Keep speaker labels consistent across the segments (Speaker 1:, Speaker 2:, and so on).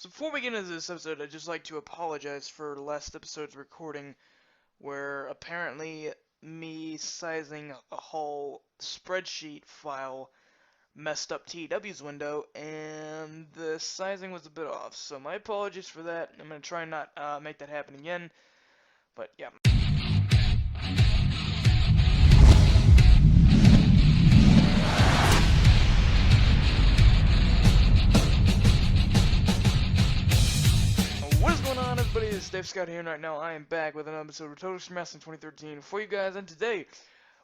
Speaker 1: So before we get into this episode, I'd just like to apologize for last episode's recording, where apparently me sizing a whole spreadsheet file messed up TEW's window, and the sizing was a bit off. So my apologies for that. I'm going to try and not make that happen again, but yeah. What is going on, everybody? It's Dave Scott here, and right now I am back with another episode of Total Shmack in 2013 for you guys, and today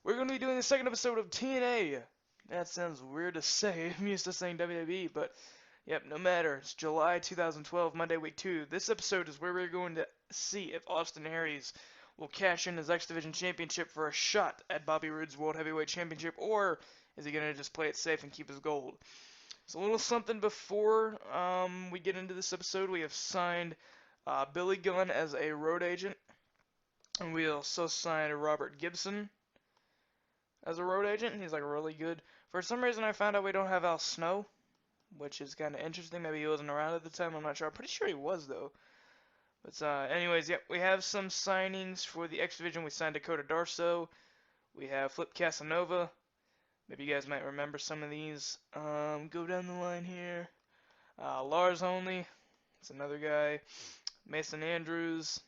Speaker 1: we're going to be doing the second episode of TNA. That sounds weird to say. I'm used to saying WWE, but yep, no matter. It's July 2012, Monday, week 2. This episode is where we're going to see if Austin Aries will cash in his X Division Championship for a shot at Bobby Roode's World Heavyweight Championship, or is he going to just play it safe and keep his gold? So a little something before we get into this episode. We have signed Billy Gunn as a road agent, and we also signed Robert Gibson as a road agent. He's like really good. For some reason, I found out we don't have Al Snow, which is kind of interesting. Maybe he wasn't around at the time. I'm not sure. I'm pretty sure he was though. But anyways, yeah, we have some signings for the X Division. We signed Dakota Darso. We have Flip Casanova. Maybe you guys might remember some of these. Go down the line here. Lars Only. That's another guy. Mason Andrews.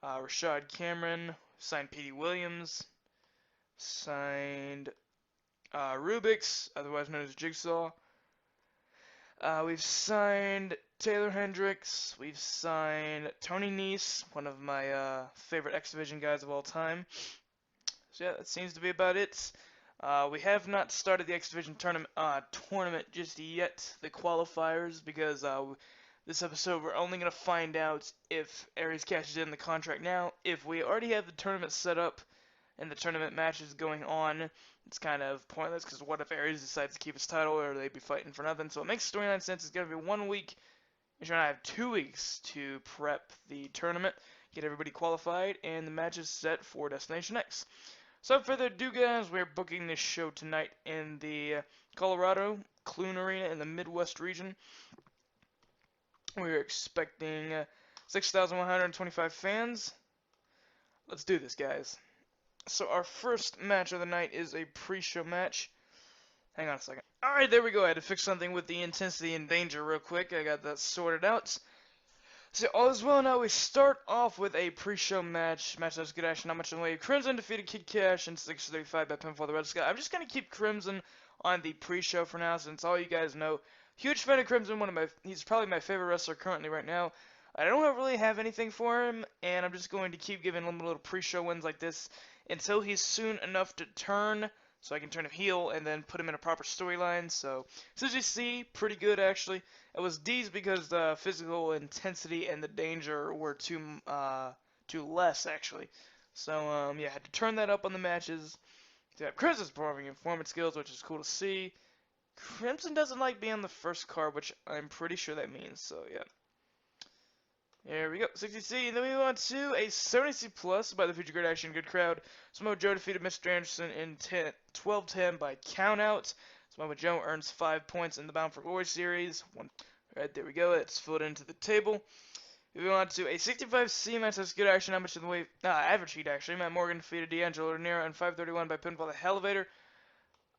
Speaker 1: Rashad Cameron. Signed Petey Williams. Signed Rubix, otherwise known as Jigsaw. We've signed Taylor Hendricks. We've signed Tony Nese, one of my favorite X Division guys of all time. So yeah, that seems to be about it. We have not started the X Division tournament just yet, the qualifiers, because this episode we're only going to find out if Aries cashes in the contract now. If we already have the tournament set up and the tournament matches going on, it's kind of pointless, because what if Aries decides to keep his title, or they'd be fighting for nothing? So it makes storyline sense. It's going to be 1 week. You're going to have 2 weeks to prep the tournament, get everybody qualified, and the match is set for Destination X. So without further ado, guys, we're booking this show tonight in the Colorado Clune Arena in the Midwest region. We're expecting 6,125 fans. Let's do this, guys. So our first match of the night is a pre-show match. Hang on a second. Alright, there we go. I had to fix something with the intensity and danger real quick. I got that sorted out. So all is well now. We start off with a pre-show match. Match that's good action, not much in the way. Crimson defeated Kid Cash in 6:35 by pinfall the Red Sky. I'm just going to keep Crimson on the pre-show for now, since all you guys know. Huge fan of Crimson. He's probably my favorite wrestler currently right now. I don't really have anything for him, and I'm just going to keep giving him little pre-show wins like this until he's soon enough to turn, so I can turn him heel and then put him in a proper storyline. So as you see, pretty good actually. It was D's because the physical intensity and the danger were too less actually. So yeah, I had to turn that up on the matches to have Crimson's performance skills, which is cool to see. Crimson doesn't like being on the first card, which I'm pretty sure that means. So yeah. There we go, 60C, and then we move on to a 70C plus by the Future Great Action Good Crowd. Samoa Joe defeated Mr. Anderson in 12-10 by countout. Samoa Joe earns 5 points in the Bound for Glory series. Right, there we go, it's filled into the table. We move on to a 65C match that's good action, not much in the way, average heat actually. Matt Morgan defeated D'Angelo Raniero in 5:31 by pinfall the Elevator.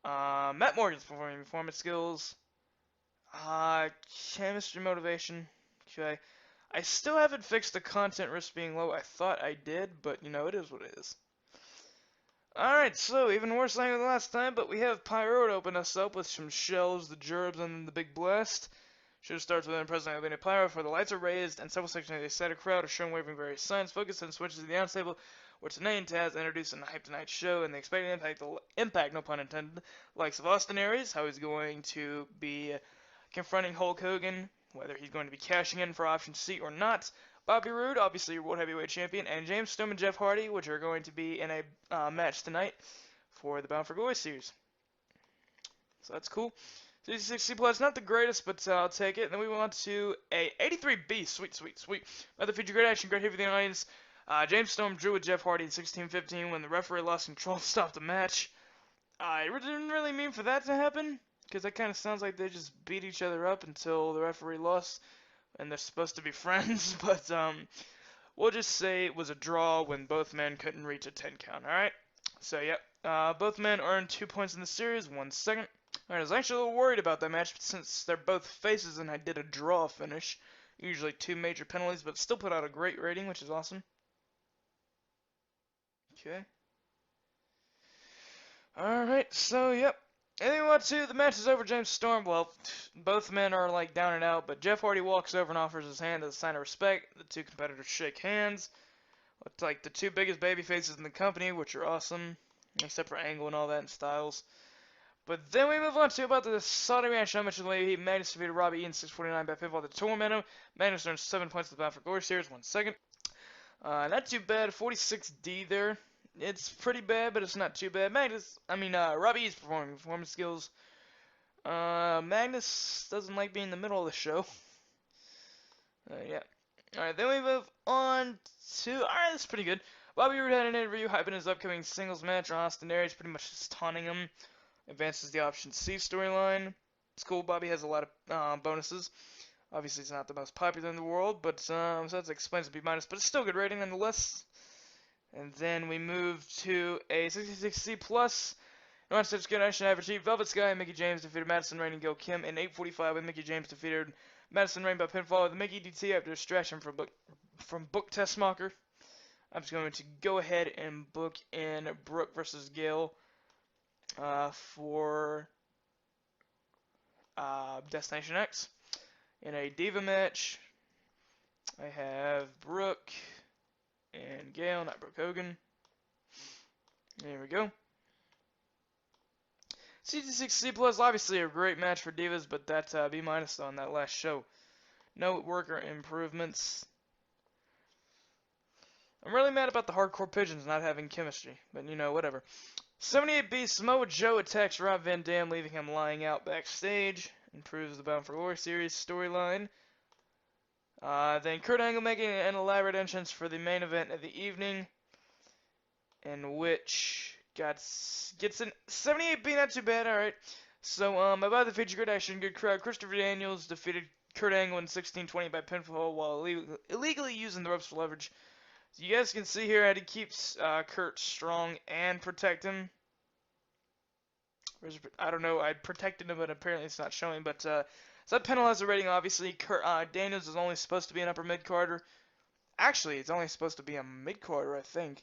Speaker 1: Matt Morgan's performance skills. Chemistry motivation. Okay. I still haven't fixed the content risk being low. I thought I did, but you know, it is what it is. Alright, so even worse than the last time, but we have Pyro to open us up with some shells, the gerbs, and then the big blast. Show starts with an impressive Albania Pyro for the lights are raised, and several sections of the excited crowd are shown waving various signs. Focus and switches to the announce table, where Tenay and Taz introduced in the Hype Tonight show, and they expect to impact, no pun intended, likes of Austin Aries, how he's going to be confronting Hulk Hogan, whether he's going to be cashing in for option C or not. Bobby Roode, obviously your World Heavyweight Champion, and James Storm and Jeff Hardy, which are going to be in a match tonight for the Bound for Glory series. So that's cool. 60 plus, not the greatest, but I'll take it. And then we went on to a 83B, sweet. By the Future Great Action, great hit for the audience. James Storm drew with Jeff Hardy in 16-15 when the referee lost control to stop the match. I didn't really mean for that to happen. because that kind of sounds like they just beat each other up until the referee lost, and they're supposed to be friends. But we'll just say it was a draw when both men couldn't reach a 10 count. All right. So yep, both men earned 2 points in the series. 1 second. All right, I was actually a little worried about that match since they're both faces and I did a draw finish. Usually 2 major penalties, but still put out a great rating, which is awesome. Okay. Alright, so yep. Anyway, too, the match is over. James Storm. Well, both men are like down and out, but Jeff Hardy walks over and offers his hand as a sign of respect. The two competitors shake hands. Looks like the two biggest baby faces in the company, which are awesome, except for Angle and all that and Styles. But then we move on to about the Saudi match. I mentioned the Magnus defeated Robbie in 6:49 by pinfall to torment him. Magnus earns 7 points to the Bound for Glory series. 1 second. Not too bad. 46D there. It's pretty bad, but it's not too bad. Robbie is performing performance skills. Magnus doesn't like being in the middle of the show. Yeah. Alright, then we move on to... Alright, that's pretty good. Bobby Roode had an interview hyping his upcoming singles match. Austin Aries pretty much just taunting him. Advances the Option C storyline. It's cool. Bobby has a lot of bonuses. Obviously, it's not the most popular in the world, but so that explains the B-, but it's still a good rating nonetheless. And then we move to a 66C+. No such good action average. Velvet Sky and Mickey James defeated Madison Rain and Gil Kim in 8:45 when Mickey James defeated Madison Rain by pinfall with Mickey DT after a distraction from Brooke Tessmacher. I'm just going to go ahead and book in Brooke versus Gil for Destination X. In a Diva match, I have Brooke and Gale, not Brooke Hogan. There we go. CT6C+, obviously a great match for Divas, but that's B- on that last show. No worker improvements. I'm really mad about the Hardcore Pigeons not having chemistry, but you know, whatever. 78B, Samoa Joe attacks Rob Van Dam, leaving him lying out backstage. Improves the Bound for Glory series storyline. Then Kurt Angle making an elaborate entrance for the main event of the evening, in which gets an 78B, not too bad, alright. So, about the feature, good action, good crowd. Christopher Daniels defeated Kurt Angle in 16:20 by pinfall while illegally using the ropes for leverage. So you guys can see here how he keeps Kurt strong and protect him. I don't know, I protected him, but apparently it's not showing, but so that penalized the rating, obviously. Daniels is only supposed to be an upper mid-carder. Actually, it's only supposed to be a mid-carder, I think.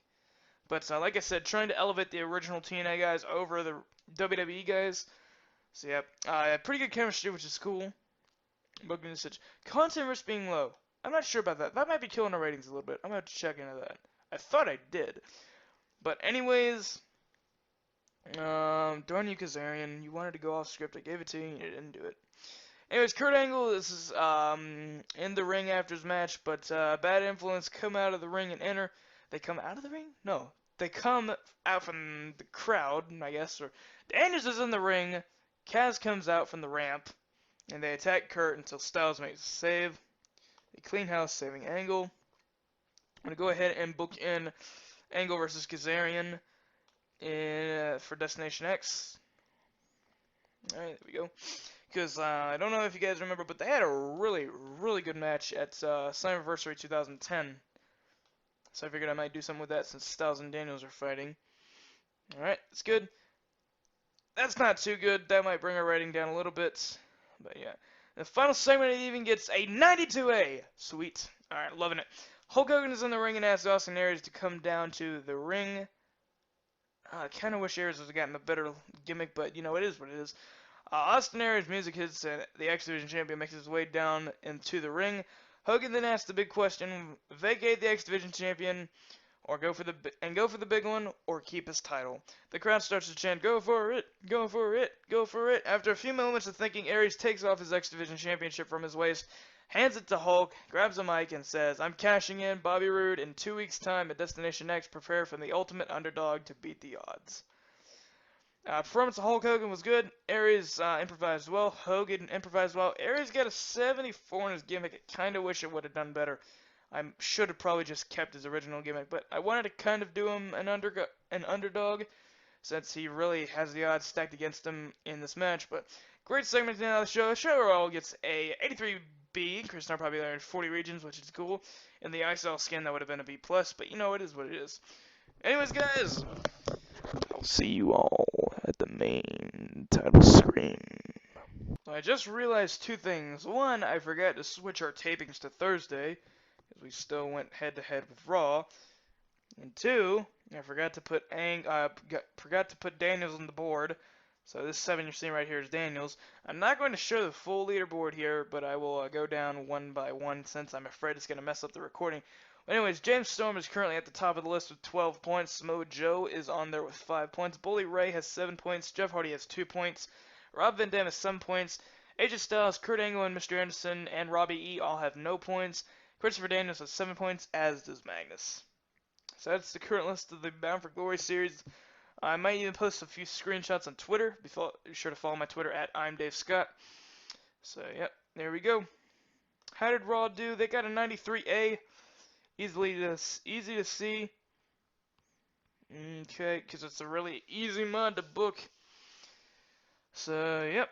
Speaker 1: But like I said, trying to elevate the original TNA guys over the WWE guys. So yeah, pretty good chemistry, which is cool. Booking usage. Content risk being low. I'm not sure about that. That might be killing the ratings a little bit. I'm going to have to check into that. I thought I did. But anyways, darn you, Kazarian. You wanted to go off script. I gave it to you, and you didn't do it. Anyways, Kurt Angle is in the ring after his match, but Bad Influence come out of the ring and enter. They come out of the ring? No. They come out from the crowd, I guess. Or Daniels is in the ring. Kaz comes out from the ramp. And they attack Kurt until Styles makes a save. They clean house, saving Angle. I'm going to go ahead and book in Angle versus Kazarian for Destination X. Alright, there we go. Because I don't know if you guys remember, but they had a really, really good match at Slammiversary 2010. So I figured I might do something with that since Styles and Daniels are fighting. Alright, that's good. That's not too good. That might bring our rating down a little bit. But yeah. The final segment, it even gets a 92A. Sweet. Alright, loving it. Hulk Hogan is in the ring and asks Austin Aries to come down to the ring. I kind of wish Aries would have gotten a better gimmick, but you know, it is what it is. Austin Aries' music hits and the X Division champion makes his way down into the ring. Hogan then asks the big question: vacate the X Division champion, or go for the big one, or keep his title. The crowd starts to chant, "Go for it! Go for it! Go for it!" After a few moments of thinking, Aries takes off his X Division championship from his waist, hands it to Hulk, grabs a mic, and says, "I'm cashing in Bobby Roode in 2 weeks' time at Destination X. Prepare for the ultimate underdog to beat the odds." Performance of Hulk Hogan was good. Aries improvised well. Hogan improvised well. Aries got a 74 in his gimmick. I kind of wish it would have done better. I should have probably just kept his original gimmick, but I wanted to kind of do him an underdog, since he really has the odds stacked against him in this match. But Great segment now of the show. Showroll gets a 83B. ChrisNar probably there in 40 regions, which is cool. And the ISL skin, that would have been a B+, but you know, it is what it is. Anyways, guys, I'll see you all at the main title screen. I just realized two things. One, I forgot to switch our tapings to Thursday, because we still went head-to-head with Raw. And two, I forgot to put Daniels on the board. So this 7 you're seeing right here is Daniels. I'm not going to show the full leaderboard here, but I will go down one by one since I'm afraid it's going to mess up the recording. Anyways, James Storm is currently at the top of the list with 12 points. Samoa Joe is on there with 5 points. Bully Ray has 7 points. Jeff Hardy has 2 points. Rob Van Dam has 7 points. AJ Styles, Kurt Angle, and Mr. Anderson, and Robbie E. all have no points. Christopher Daniels has 7 points, as does Magnus. So that's the current list of the Bound for Glory series. I might even post a few screenshots on Twitter. Be sure to follow my Twitter at I'm Dave Scott. So, yep, there we go. How did Raw do? They got a 93A. Easy to see. Okay, because it's a really easy mod to book. So, yep.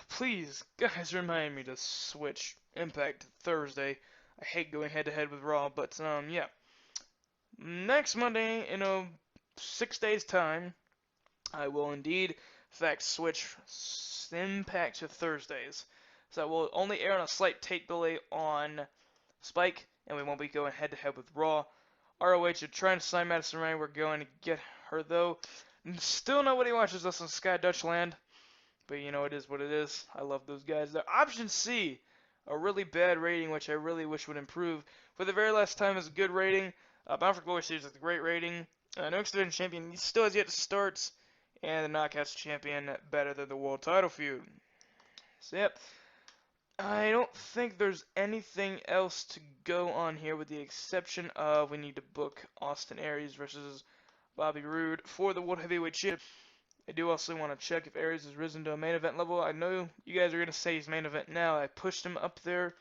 Speaker 1: Please, guys, remind me to switch Impact to Thursday. I hate going head-to-head with Raw, but, yeah. Next Monday, in 6 days' time, I will indeed, in fact, switch Impact to Thursdays. So I will only air on a slight tape delay on Spike, and we won't be going head-to-head with Raw. ROH are trying to sign Madison Rayne. We're going to get her, though. Still nobody watches us on Sky Deutschland, but you know, it is what it is. I love those guys. The Option C, a really bad rating, which I really wish would improve. For the very last time, is a good rating. Bound for Glory series is a great rating. No X Division champion still has yet to start, and the Knockouts champion better than the World Title feud. So, yep. I don't think there's anything else to go on here with the exception of we need to book Austin Aries versus Bobby Roode for the World Heavyweight Championship. I do also want to check if Aries has risen to a main event level. I know you guys are going to say he's main event now. I pushed him up there.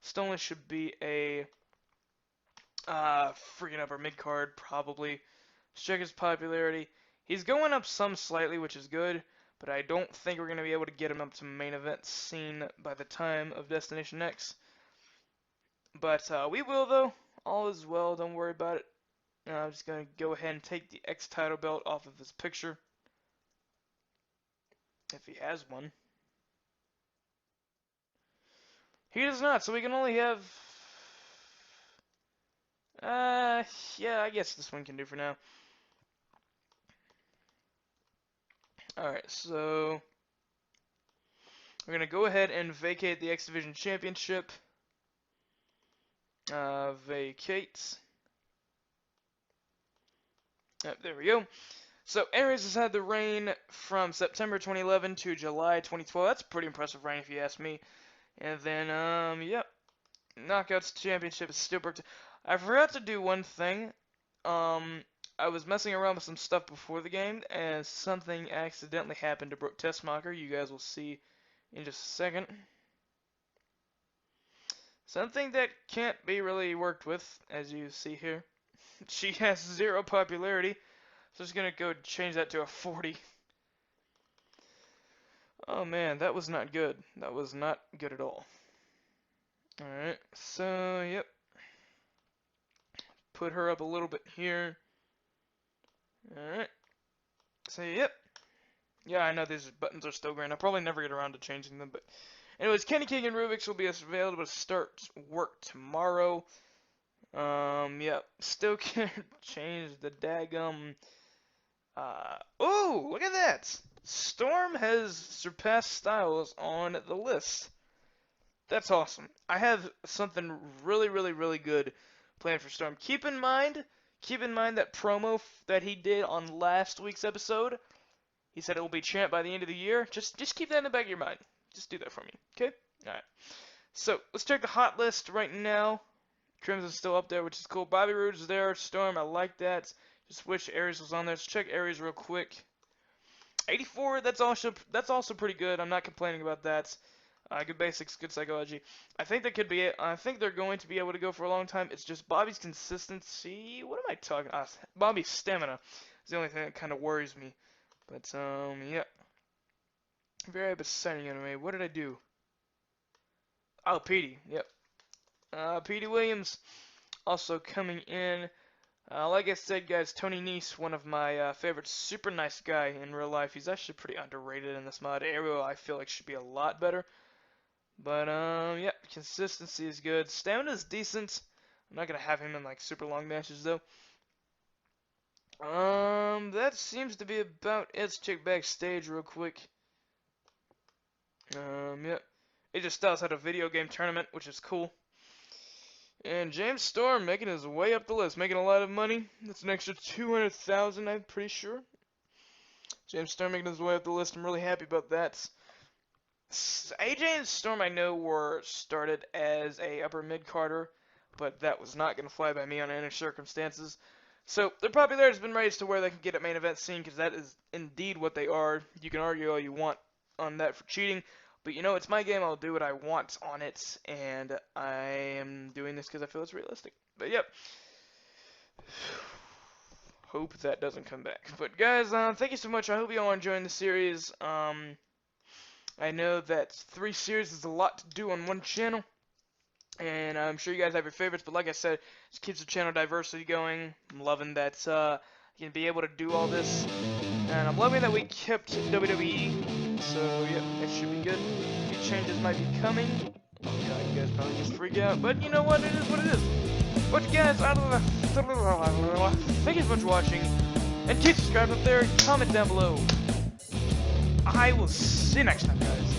Speaker 1: Still only should be a freaking upper mid card probably. Let's check his popularity. He's going up some slightly, which is good. But I don't think we're going to be able to get him up to main event scene by the time of Destination X. But we will, though. All is well. Don't worry about it. I'm just going to go ahead and take the X title belt off of his picture. If he has one. He does not, so we can only have... yeah, I guess this one can do for now. Alright, so... we're going to go ahead and vacate the X Division Championship. Vacates. Yep, there we go. So, Aries has had the reign from September 2011 to July 2012. That's a pretty impressive reign if you ask me. And then, yep. Knockouts Championship is still booked. I forgot to do one thing. I was messing around with some stuff before the game, and something accidentally happened to Brooke Tessmacher. You guys will see in just a second. Something that can't be really worked with, as you see here. She has 0 popularity, so I'm just going to go change that to a 40. Oh man, that was not good. That was not good at all. Alright, so, yep. Put her up a little bit here. Alright. So, yep. Yeah, I know these buttons are still green. I'll probably never get around to changing them, but... anyways, Kenny King and Rubik's will be available to start work tomorrow. Yeah. Still can't change the daggum... ooh! Look at that! Storm has surpassed Styles on the list. That's awesome. I have something really, really, really good planned for Storm. Keep in mind that promo that he did on last week's episode. He said it will be champ by the end of the year. Just keep that in the back of your mind. Just do that for me, okay? Alright. So, let's check the hot list right now. Crimson's still up there, which is cool. Bobby Roode's there. Storm, I like that. Just wish Aries was on there. Let's check Aries real quick. 84, that's also pretty good. I'm not complaining about that. Good basics, good psychology. I think that could be it. I think they're going to be able to go for a long time. It's just Bobby's consistency. What am I talking? Bobby's stamina is the only thing that kind of worries me. But yeah. Very exciting anime. What did I do? Oh, Petey. Yep. Petey Williams also coming in. Like I said, guys, Tony Nese, one of my favorites, super nice guy in real life. He's actually pretty underrated in this mod. Ariel, I feel like, should be a lot better. But, yeah, consistency is good. Stamina is decent. I'm not going to have him in, like, super long matches, though. That seems to be about it. Let's check backstage real quick. Yep. AJ Styles had a video game tournament, which is cool. And James Storm making his way up the list, making a lot of money. That's an extra 200,000, I'm pretty sure. James Storm making his way up the list. I'm really happy about that. AJ and Storm, I know, were started as a upper mid-carder, but that was not going to fly by me under any circumstances. So their popularity has been raised to where they can get a main event scene, because that is indeed what they are. You can argue all you want on that for cheating, but you know, it's my game. I'll do what I want on it, and I am doing this because I feel it's realistic. But yep. Hope that doesn't come back. But guys, thank you so much. I hope you all are enjoying the series. I know that 3 series is a lot to do on one channel, and I'm sure you guys have your favorites, but like I said, it keeps the channel diversity going. I'm loving that I can be able to do all this, and I'm loving that we kept WWE, so yeah, it should be good. A few changes might be coming. Oh god, you guys probably just freak out, but you know what, it is what it is. But you guys, thank you so much for watching, and keep subscribing up there, comment down below. I will see you next time, guys.